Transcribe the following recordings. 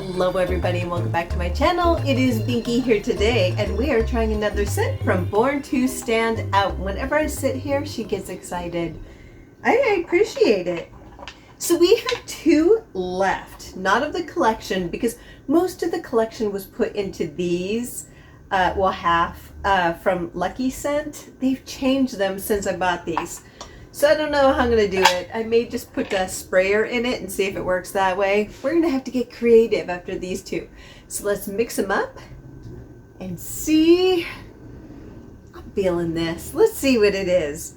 Hello everybody and welcome back to my channel. It is Binky here today and we are trying another scent from Born to Stand Out. Whenever I sit here, she gets excited. I appreciate it. So we have two left, not of the collection because most of the collection was put into these, half from Lucky Scent. They've changed them since I bought these. So I don't know how I'm going to do it. I may just put a sprayer in it and see if it works that way. We're going to have to get creative after these two. So let's mix them up and see. I'm feeling this. Let's see what it is.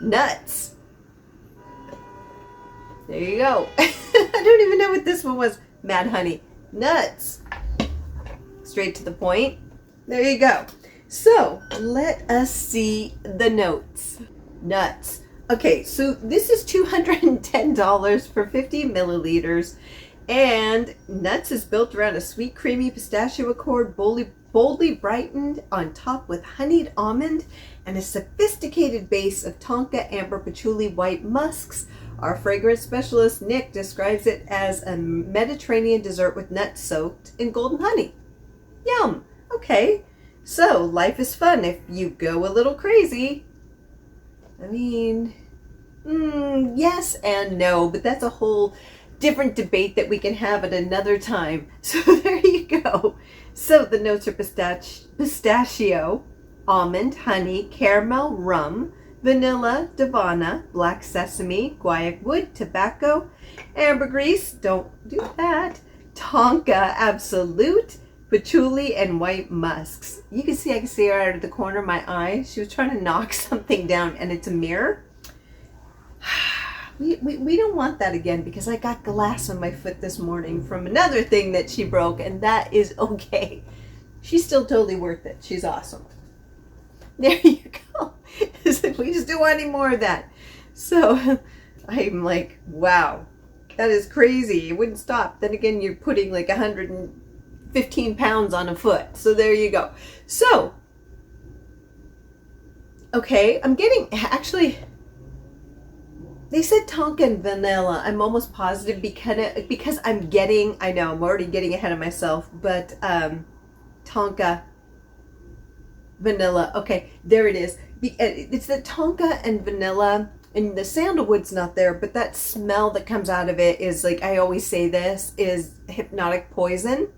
Nuts. There you go. I don't even know what this one was. Mad Honey. Nuts. Straight to the point. There you go. So let us see the notes. Nuts. Okay, so this is $210 for 50 milliliters, and Nuts is built around a sweet, creamy pistachio accord, boldly brightened on top with honeyed almond and a sophisticated base of tonka, amber, patchouli, white musks. Our fragrance specialist Nick describes it as a Mediterranean dessert with nuts soaked in golden honey. Yum. Okay, so life is fun if you go a little crazy. I mean, yes and no, but that's a whole different debate that we can have at another time. So there you go. So the notes are pistachio, almond, honey, caramel, rum, vanilla, davana, black sesame, guaiac wood, tobacco, ambergris, don't do that, tonka absolute, patchouli, and white musks. You can see, I can see her out of the corner of my eye. She was trying to knock something down, and it's a mirror. We don't want that again because I got glass on my foot this morning from another thing that she broke, and that is okay. She's still totally worth it. She's awesome. There you go. We just don't want any more of that. So I'm like, wow, that is crazy. It wouldn't stop. Then again, you're putting like 115 pounds on a foot. So there you go. So, okay, I'm getting, actually, they said tonka and vanilla. I'm almost positive because I'm getting, I know, I'm already getting ahead of myself, but tonka, vanilla. Okay, there it is. It's the tonka and vanilla, and the sandalwood's not there, but that smell that comes out of it is, like I always say this, is hypnotic poison.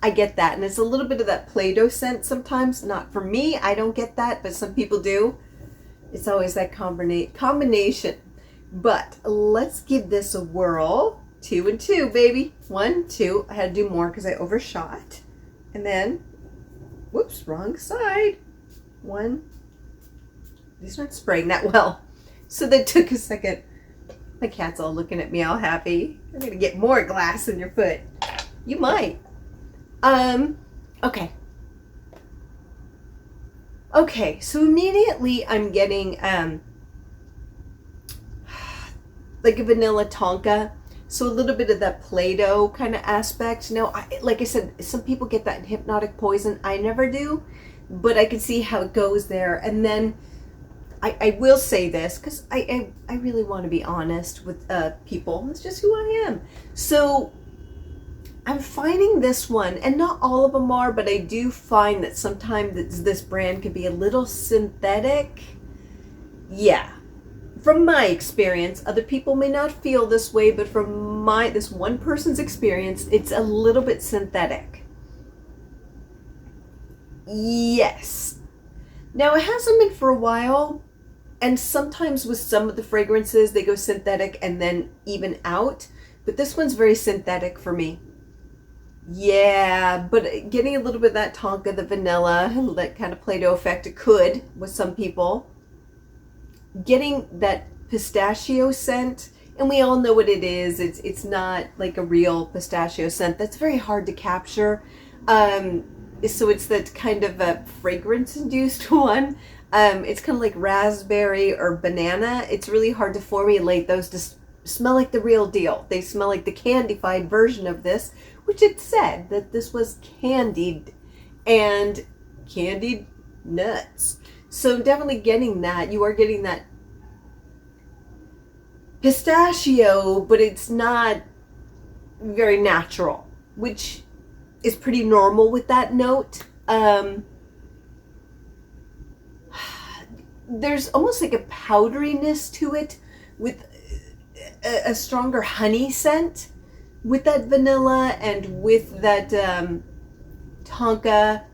I get that, and it's a little bit of that Play-Doh scent sometimes. Not for me, I don't get that, but some people do. It's always that combination. But let's give this a whirl. 2 and 2, baby. 1, 2. I had to do more because I overshot. And then, whoops, wrong side. 1. These aren't spraying that well. So that took a second. My cat's all looking at me all happy. I'm going to get more glass in your foot. You might. Okay, so immediately I'm getting, like a vanilla tonka. So a little bit of that Play-Doh kind of aspect. No, like I said, some people get that in hypnotic poison. I never do, but I can see how it goes there. And then I will say this, because I really want to be honest with people. It's just who I am. So I'm finding this one, and not all of them are, but I do find that sometimes this brand could be a little synthetic. Yeah, from my experience, other people may not feel this way, but from this one person's experience, it's a little bit synthetic. Yes. Now, it hasn't been for a while, and sometimes with some of the fragrances, they go synthetic and then even out, but this one's very synthetic for me. Yeah, but getting a little bit of that tonka, the vanilla, that kind of Play-Doh effect, it could with some people. Getting that pistachio scent, and we all know what it is. It's not like a real pistachio scent. That's very hard to capture. So it's that kind of a fragrance-induced one. It's kind of like raspberry or banana. It's really hard to formulate those to smell like the real deal. They smell like the candified version of this, which it said that this was candied and candied nuts. So definitely getting that. You are getting that pistachio, but it's not very natural, which is pretty normal with that note. There's almost like a powderiness to it with a stronger honey scent with that vanilla and with that tonka,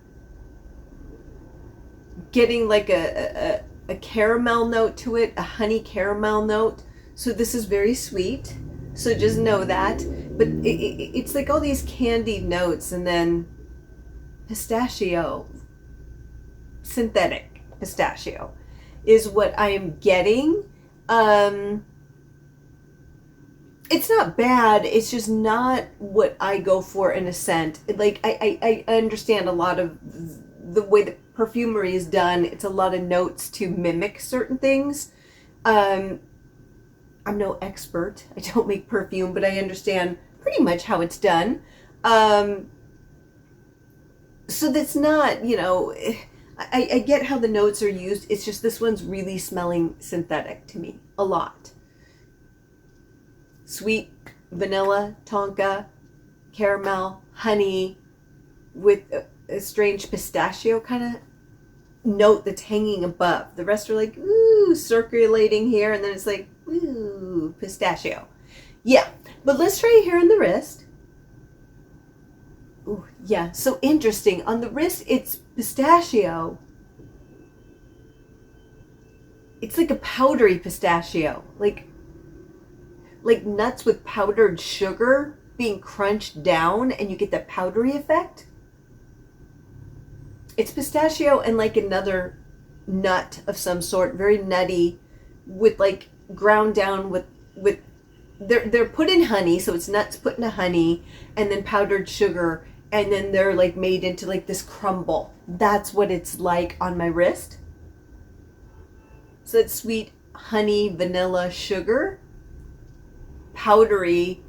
getting like a caramel note to it, a honey caramel note. So this is very sweet. So just know that. But it's like all these candied notes, and then pistachio, synthetic pistachio, is what I am getting. It's not bad. It's just not what I go for in a scent. Like I understand a lot of the way that perfumery is done. It's a lot of notes to mimic certain things. I'm no expert. I don't make perfume, but I understand pretty much how it's done. So that's not, you know, I get how the notes are used. It's just this one's really smelling synthetic to me a lot. Sweet vanilla, tonka, caramel, honey, with a strange pistachio kind of note that's hanging above. The rest are like, ooh, circulating here, and then it's like, ooh, pistachio. Yeah, but let's try it here on the wrist. Ooh, yeah, so interesting. On the wrist, it's pistachio. It's like a powdery pistachio, like nuts with powdered sugar being crunched down, and you get that powdery effect. It's pistachio and like another nut of some sort, very nutty, with like ground down with they're put in honey, so it's nuts put in a honey, and then powdered sugar, and then they're like made into like this crumble. That's what it's like on my wrist. So it's sweet honey, vanilla, sugar, powdery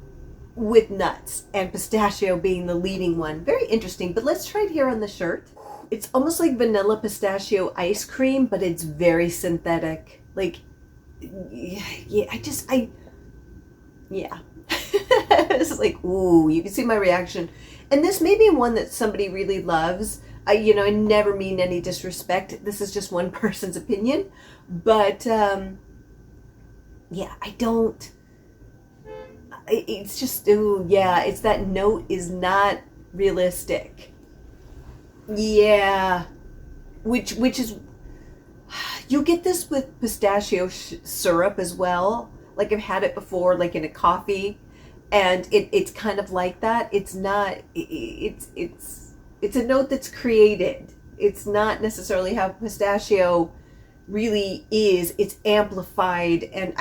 with nuts, and pistachio being the leading one. Very interesting, but let's try it here on the shirt. It's almost like vanilla pistachio ice cream, but it's very synthetic. Like, yeah, yeah. It's like, ooh, you can see my reaction. And this may be one that somebody really loves. I never mean any disrespect. This is just one person's opinion. But, yeah, it's just, ooh, yeah, it's that note is not realistic. Yeah, which is, you get this with pistachio syrup as well. Like I've had it before, like in a coffee, and it's kind of like that. It's not, it's a note that's created. It's not necessarily how pistachio really is. It's amplified, and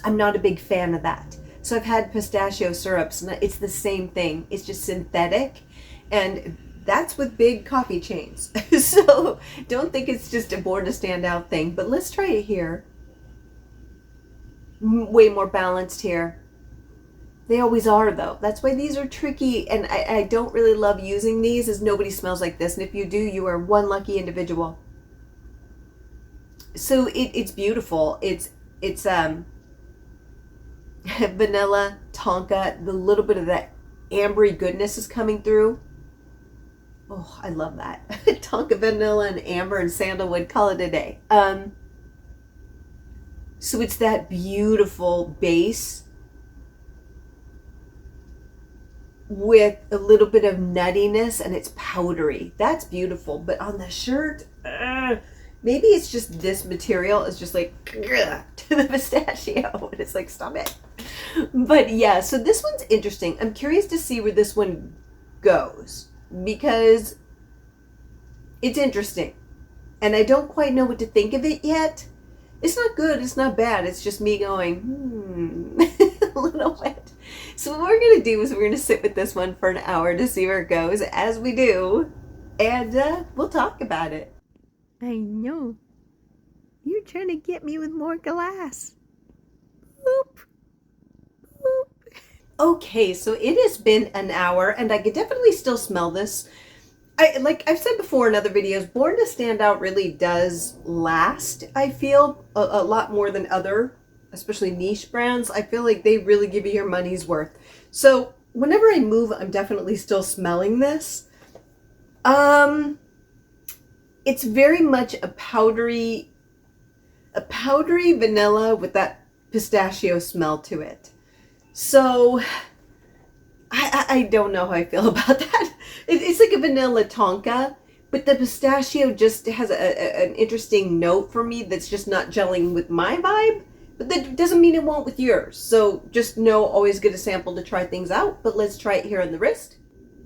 I'm not a big fan of that. So I've had pistachio syrups, and it's the same thing. It's just synthetic, and that's with big coffee chains. So don't think it's just a Born to Stand Out thing, but let's try it here. Way more balanced here. They always are, though. That's why these are tricky, and I don't really love using these, as nobody smells like this, and if you do, you are one lucky individual. So it's beautiful. It's vanilla, tonka, the little bit of that ambery goodness is coming through. Oh, I love that. Tonka, vanilla, and amber and sandalwood, call it a day. So it's that beautiful base with a little bit of nuttiness, and it's powdery. That's beautiful. But on the shirt, maybe it's just this material is just like to the pistachio, and it's like, stop it. But yeah, so this one's interesting. I'm curious to see where this one goes, because it's interesting, and I don't quite know what to think of it yet. It's not good, it's not bad, it's just me going, a little bit. So what we're going to do is we're going to sit with this one for an hour to see where it goes, as we do, and we'll talk about it. I know. You're trying to get me with more glass. Boop. Boop. Okay, so it has been an hour, and I could definitely still smell this. Like I've said before in other videos, Born to Stand Out really does last, I feel, a lot more than other, especially niche brands. I feel like they really give you your money's worth. So whenever I move, I'm definitely still smelling this. It's very much a powdery vanilla with that pistachio smell to it. So I don't know how I feel about that. It's like a vanilla tonka, but the pistachio just has an interesting note for me that's just not gelling with my vibe. But that doesn't mean it won't with yours. So just know, always get a sample to try things out. But let's try it here on the wrist.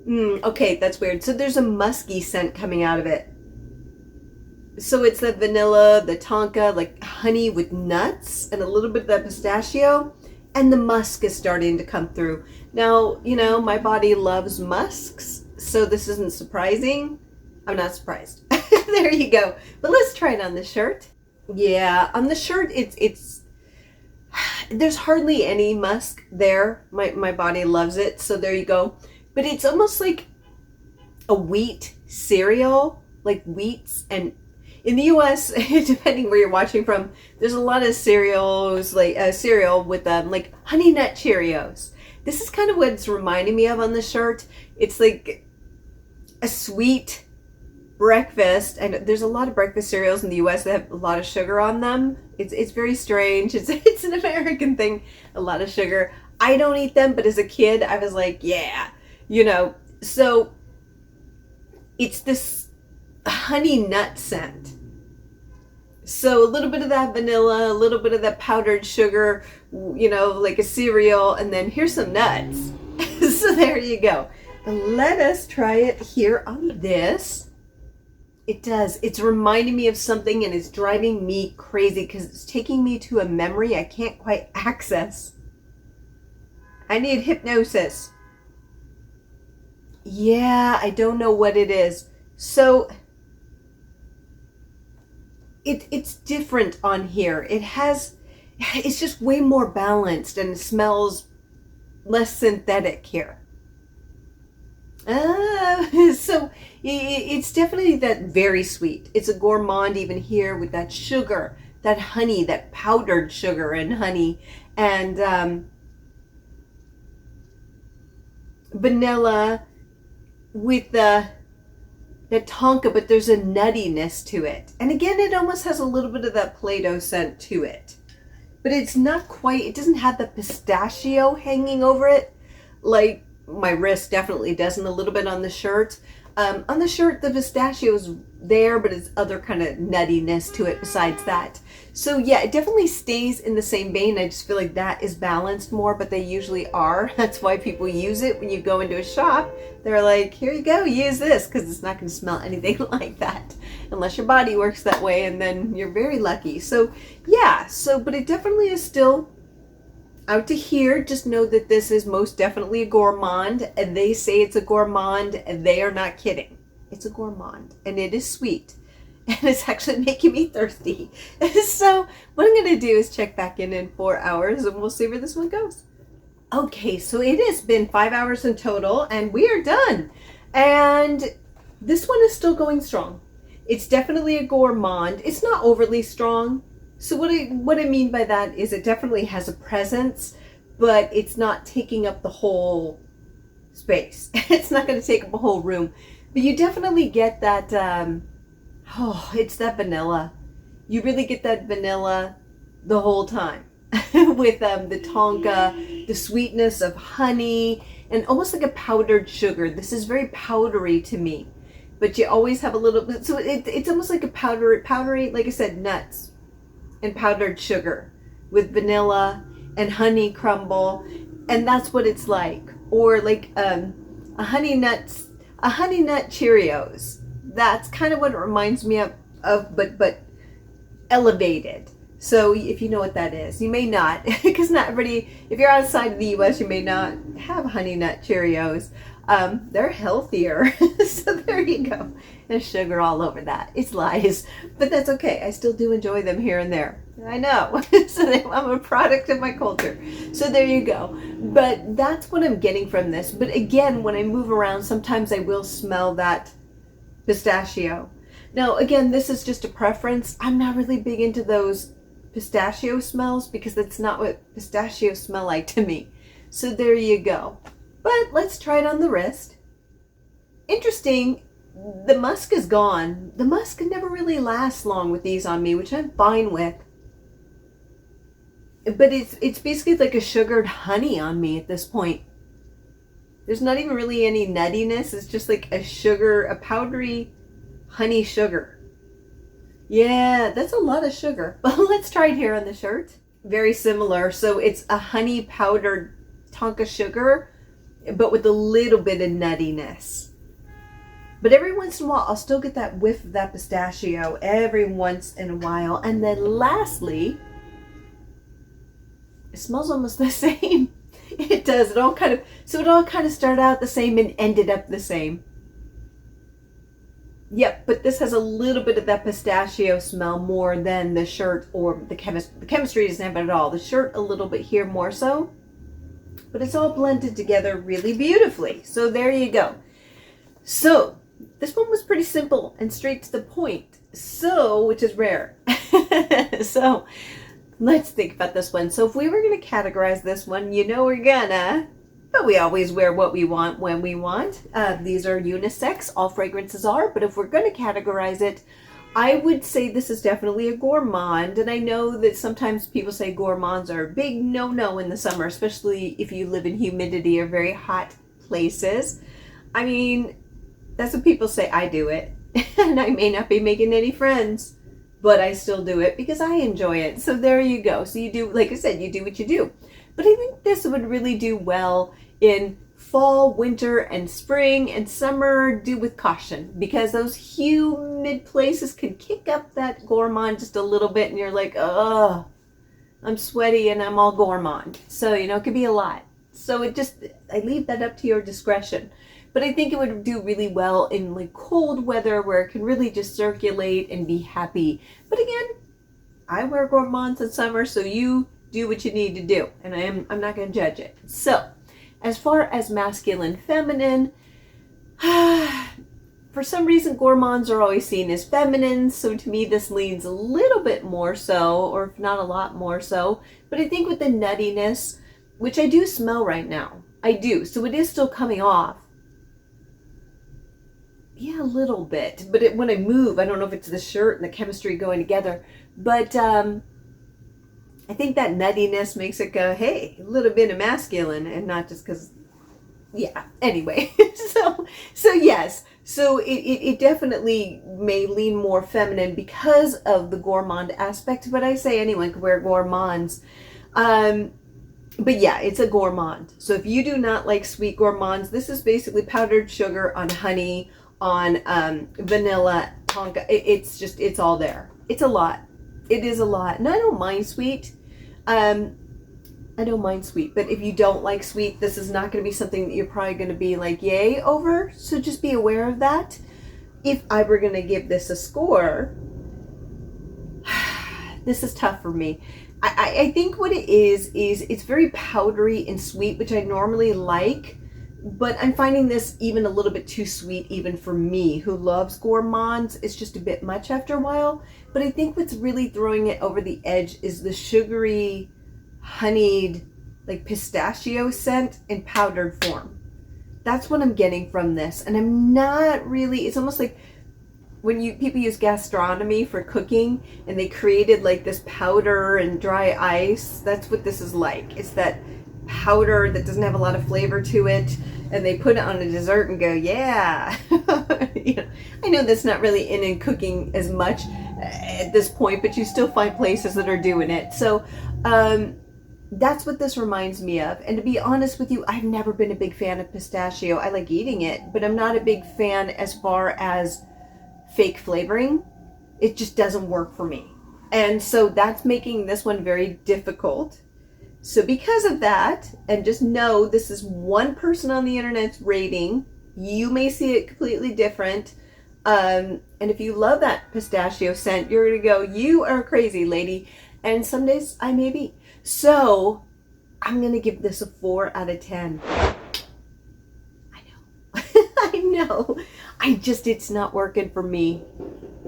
Okay, that's weird. So there's a musky scent coming out of it. So it's the vanilla, the tonka, like honey with nuts, and a little bit of that pistachio. And the musk is starting to come through. Now, you know, my body loves musks, so this isn't surprising. I'm not surprised. There you go. But let's try it on the shirt. Yeah, on the shirt, it's there's hardly any musk there. My body loves it, so there you go. But it's almost like a wheat cereal, like wheats. And in the U.S., depending where you're watching from, there's a lot of cereals, like cereal with like Honey Nut Cheerios. This is kind of what it's reminding me of on the shirt. It's like a sweet breakfast, and there's a lot of breakfast cereals in the U.S. that have a lot of sugar on them. It's very strange. It's an American thing, a lot of sugar. I don't eat them, but as a kid, I was like, yeah, you know. So it's this honey nut scent. So a little bit of that vanilla, a little bit of that powdered sugar, you know, like a cereal, and then here's some nuts. So there you go. Let us try it here on this. It does. It's reminding me of something, and it's driving me crazy because it's taking me to a memory I can't quite access. I need hypnosis. Yeah, I don't know what it is. So it's different on here. It's just way more balanced, and it smells less synthetic here. So it's definitely that very sweet. It's a gourmand even here with that sugar, that honey, that powdered sugar and honey, and vanilla with the tonka, but there's a nuttiness to it. And again, it almost has a little bit of that Play-Doh scent to it. But it's not quite, it doesn't have the pistachio hanging over it like my wrist definitely doesn't, a little bit on the shirt. On the shirt, the pistachio is there, but it's other kind of nuttiness to it besides that. So yeah, it definitely stays in the same vein. I just feel like that is balanced more, but they usually are. That's why people use it when you go into a shop. They're like, here you go, use this, because it's not going to smell anything like that unless your body works that way, and then you're very lucky. So yeah, but it definitely is still out to here. Just know that this is most definitely a gourmand, and they say it's a gourmand, and they are not kidding. It's a gourmand, and it is sweet, and it's actually making me thirsty. So what I'm going to do is check back in 4 hours, and we'll see where this one goes. Okay, so it has been 5 hours in total, and we are done. And this one is still going strong. It's definitely a gourmand. It's not overly strong. So what I mean by that is it definitely has a presence, but it's not taking up the whole space. It's not going to take up a whole room. But you definitely get that, it's that vanilla. You really get that vanilla the whole time with the tonka, the sweetness of honey, and almost like a powdered sugar. This is very powdery to me, but you always have a little bit. So it's almost like a powdery, like I said, nuts and powdered sugar with vanilla and honey crumble, and that's what it's like. Or like a honey nut Cheerios. That's kind of what it reminds me of, but elevated. So if you know what that is, you may not, because not everybody, if you're outside of the US, you may not have honey nut Cheerios. They're healthier. So there you go. There's sugar all over that. It's lies, but that's okay. I still do enjoy them here and there. I know. So I'm a product of my culture. So there you go. But that's what I'm getting from this. But again, when I move around, sometimes I will smell that pistachio. Now, again, this is just a preference. I'm not really big into those pistachio smells because that's not what pistachios smell like to me. So there you go. But let's try it on the wrist. Interesting, the musk is gone. The musk never really lasts long with these on me, which I'm fine with. But it's basically like a sugared honey on me at this point. There's not even really any nuttiness. It's just like a powdery honey sugar. Yeah, that's a lot of sugar. But let's try it here on the shirt. Very similar. So it's a honey powdered Tonka sugar, but with a little bit of nuttiness. But every once in a while, I'll still get that whiff of that pistachio every once in a while. And then lastly, it smells almost the same. It does. It all kind of started out the same and ended up the same. Yep, but this has a little bit of that pistachio smell more than the shirt or the chemistry doesn't have it at all. The shirt a little bit here more so. But it's all blended together really beautifully. So there you go. So this one was pretty simple and straight to the point. So, which is rare. So let's think about this one. So if we were going to categorize this one, we're gonna, but we always wear what we want when we want. These are unisex, all fragrances are, but if we're going to categorize it, I would say this is definitely a gourmand. And I know that sometimes people say gourmands are a big no-no in the summer, especially if you live in humidity or very hot places. I mean, that's what people say. I do it. And I may not be making any friends, but I still do it because I enjoy it. So there you go. So you do, like I said, you do what you do. But I think this would really do well in fall, winter, and spring, and summer. Do with caution, because those humid places could kick up that gourmand just a little bit, and you're like, oh, I'm sweaty and I'm all gourmand. So, it could be a lot. So I leave that up to your discretion. But I think it would do really well in like cold weather where it can really just circulate and be happy. But again, I wear gourmands in summer, so you do what you need to do. And I'm not going to judge it. So as far as masculine, feminine, for some reason gourmands are always seen as feminine. So to me, this leans a little bit more so, or if not a lot more so. But I think with the nuttiness, which I do smell right now, I do. So it is still coming off. Yeah, a little bit. But when I move, I don't know if it's the shirt and the chemistry going together. But I think that nuttiness makes it go, hey, a little bit of masculine, and not just because, yeah. Anyway, so yes. So it definitely may lean more feminine because of the gourmand aspect. But I say anyone could wear gourmands. But yeah, it's a gourmand. So if you do not like sweet gourmands, this is basically powdered sugar on honey, on vanilla, tonka. It's all there. It's a lot. It is a lot. And I don't mind sweet. I don't mind sweet. But if you don't like sweet, this is not going to be something that you're probably going to be like yay over. So just be aware of that. If I were going to give this a score, this is tough for me. I think what it is it's very powdery and sweet, which I normally like. But I'm finding this even a little bit too sweet, even for me, who loves gourmands. It's just a bit much after a while. But I think what's really throwing it over the edge is the sugary, honeyed, like pistachio scent in powdered form. That's what I'm getting from this. And I'm not really, it's almost like when people use gastronomy for cooking and they created like this powder and dry ice. That's what this is like. It's that powder that doesn't have a lot of flavor to it, and they put it on a dessert and go, yeah. I know that's not really in cooking as much at this point, but you still find places that are doing it. So that's what this reminds me of. And to be honest with you, I've never been a big fan of pistachio. I like eating it, but I'm not a big fan as far as fake flavoring. It just doesn't work for me. And so that's making this one very difficult. So because of that, and just know this is one person on the internet's rating, you may see it completely different. And if you love that pistachio scent, you're going to go, you are crazy, lady. And some days I may be. So I'm going to give this a 4 out of 10. I know. I know. It's not working for me.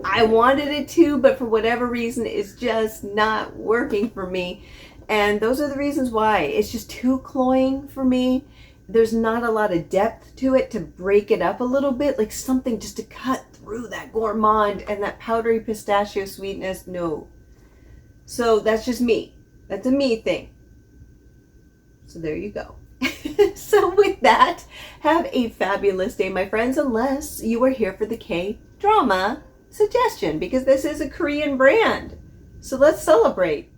I wanted it to, but for whatever reason, it's just not working for me. And those are the reasons why. It's just too cloying for me. there's not a lot of depth to it to break it up a little bit, like something just to cut through that gourmand and that powdery pistachio sweetness. No. So that's just me. That's a me thing. So there you go. So with that, have a fabulous day, my friends, unless you are here for the K-drama suggestion, because this is a Korean brand. So let's celebrate.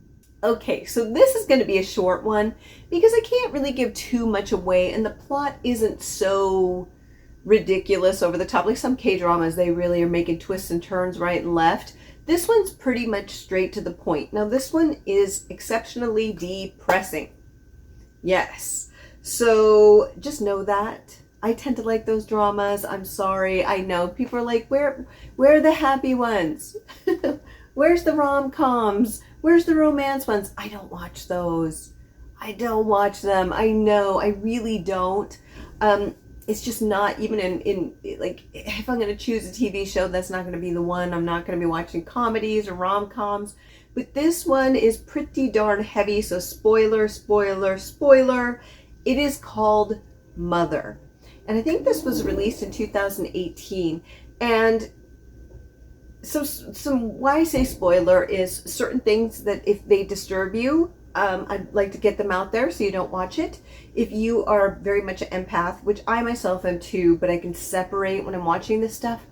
Okay, so this is going to be a short one because I can't really give too much away, and the plot isn't so ridiculous over the top. Like some K-dramas, they really are making twists and turns right and left. This one's pretty much straight to the point. Now, this one is exceptionally depressing. Yes. So just know that. I tend to like those dramas. I'm sorry. I know people are like, where are the happy ones? Where's the rom-coms? Where's the romance ones? I don't watch those. I don't watch them. I know. I really don't. It's just not even in like, if I'm going to choose a TV show, that's not going to be the one. I'm not going to be watching comedies or rom-coms. But this one is pretty darn heavy. So spoiler, spoiler, spoiler. It is called Mother. And I think this was released in 2018. And so why I say spoiler is certain things that if they disturb you, I'd like to get them out there so you don't watch it. If you are very much an empath, which I myself am too, but I can separate when I'm watching this stuff,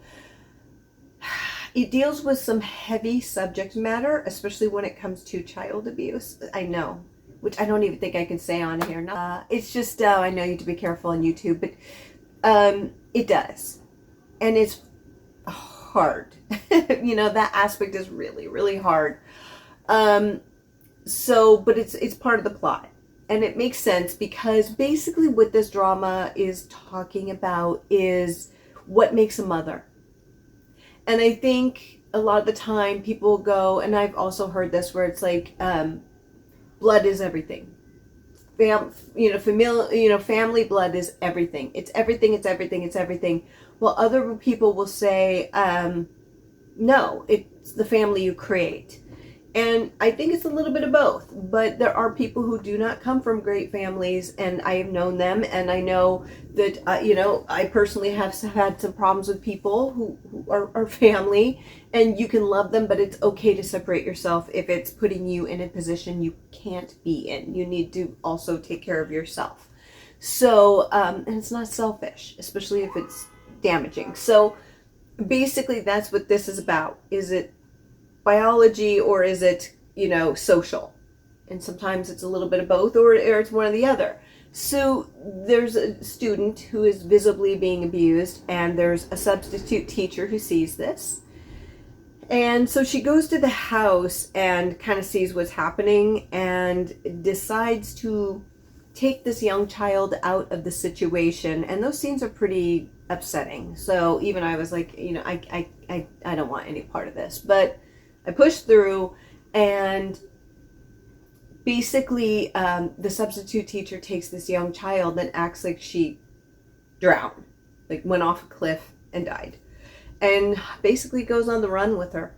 it deals with some heavy subject matter, especially when it comes to child abuse. I know, which I don't even think I can say on here. It's just, I know you have to be careful on YouTube, but it does. And it's hard. You know, that aspect is really, really hard. But it's part of the plot. And it makes sense because basically what this drama is talking about is what makes a mother. And I think a lot of the time people go, and I've also heard this where it's like, blood is everything. Family blood is everything. It's everything, it's everything, it's everything. Well, other people will say, no, it's the family you create. And I think it's a little bit of both, but there are people who do not come from great families, and I have known them, and I know that, I personally have had some problems with people who are family, and you can love them, but it's okay to separate yourself if it's putting you in a position you can't be in. You need to also take care of yourself. So, and it's not selfish, especially if it's damaging. So basically that's what this is about. Is it biology or is it, social? And sometimes it's a little bit of both, or it's one or the other. So there's a student who is visibly being abused, and there's a substitute teacher who sees this. And so she goes to the house and kind of sees what's happening and decides to take this young child out of the situation. And those scenes are pretty upsetting. So even I was like, I don't want any part of this. But I pushed through, and basically the substitute teacher takes this young child and acts like she drowned, like went off a cliff and died, and basically goes on the run with her,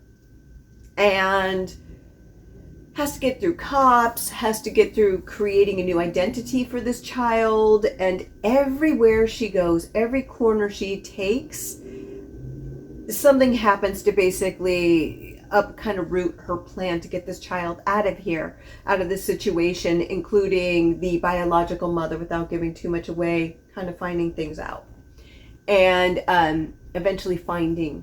and has to get through cops, has to get through creating a new identity for this child, and everywhere she goes, every corner she takes, something happens to basically kind of root her plan to get this child out of here, out of this situation, including the biological mother, without giving too much away, kind of finding things out, and eventually finding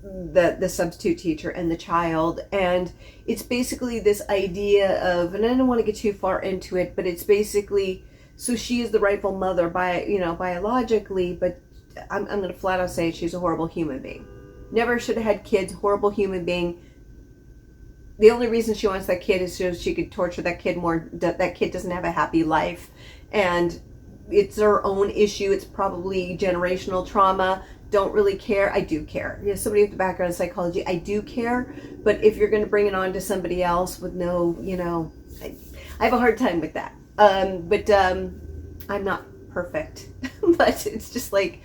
the substitute teacher and the child. And it's basically this idea of, and I don't want to get too far into it, but it's basically, so she is the rightful mother biologically, but I'm going to flat out say she's a horrible human being. Never should have had kids, horrible human being. The only reason she wants that kid is so she could torture that kid more. That kid doesn't have a happy life, and it's her own issue. It's probably generational trauma. Don't really care. I do care. Somebody with a background in psychology, I do care. But if you're going to bring it on to somebody else with no, I have a hard time with that. But I'm not perfect. But it's just like,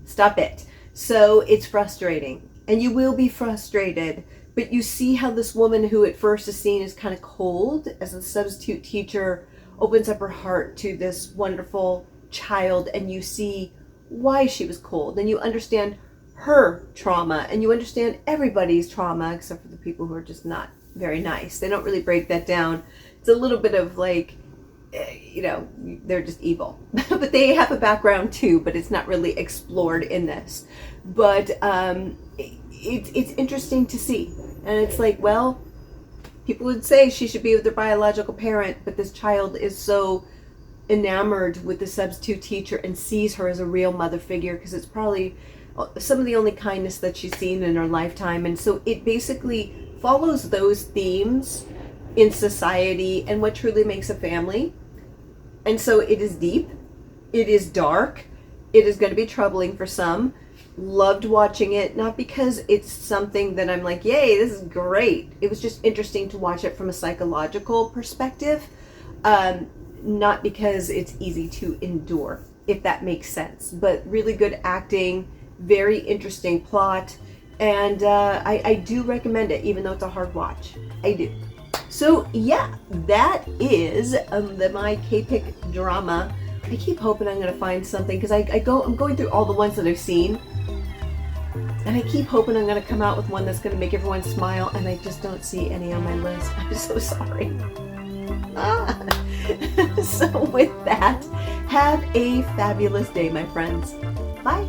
stop it. So it's frustrating. And you will be frustrated. But you see how this woman, who at first is seen as kind of cold, as a substitute teacher, opens up her heart to this wonderful child, and you see why she was cold, and you understand her trauma, and you understand everybody's trauma except for the people who are just not very nice. They don't really break that down. It's a little bit of like, you know, they're just evil. But they have a background too, but it's not really explored in this. But it's interesting to see. And it's like, well, people would say she should be with their biological parent, but this child is so enamored with the substitute teacher and sees her as a real mother figure, because it's probably some of the only kindness that she's seen in her lifetime. And so it basically follows those themes in society and what truly makes a family. And so it is deep, it is dark, it is going to be troubling for some. Loved watching it, not because it's something that I'm like, yay, this is great. It was just interesting to watch it from a psychological perspective, not because it's easy to endure, if that makes sense. But really good acting, very interesting plot, and I do recommend it, even though it's a hard watch. I do. So yeah, that is my K-Pick drama. I keep hoping I'm going to find something, because I'm going through all the ones that I've seen, and I keep hoping I'm going to come out with one that's going to make everyone smile, and I just don't see any on my list. I'm so sorry. So with that, have a fabulous day, my friends. Bye.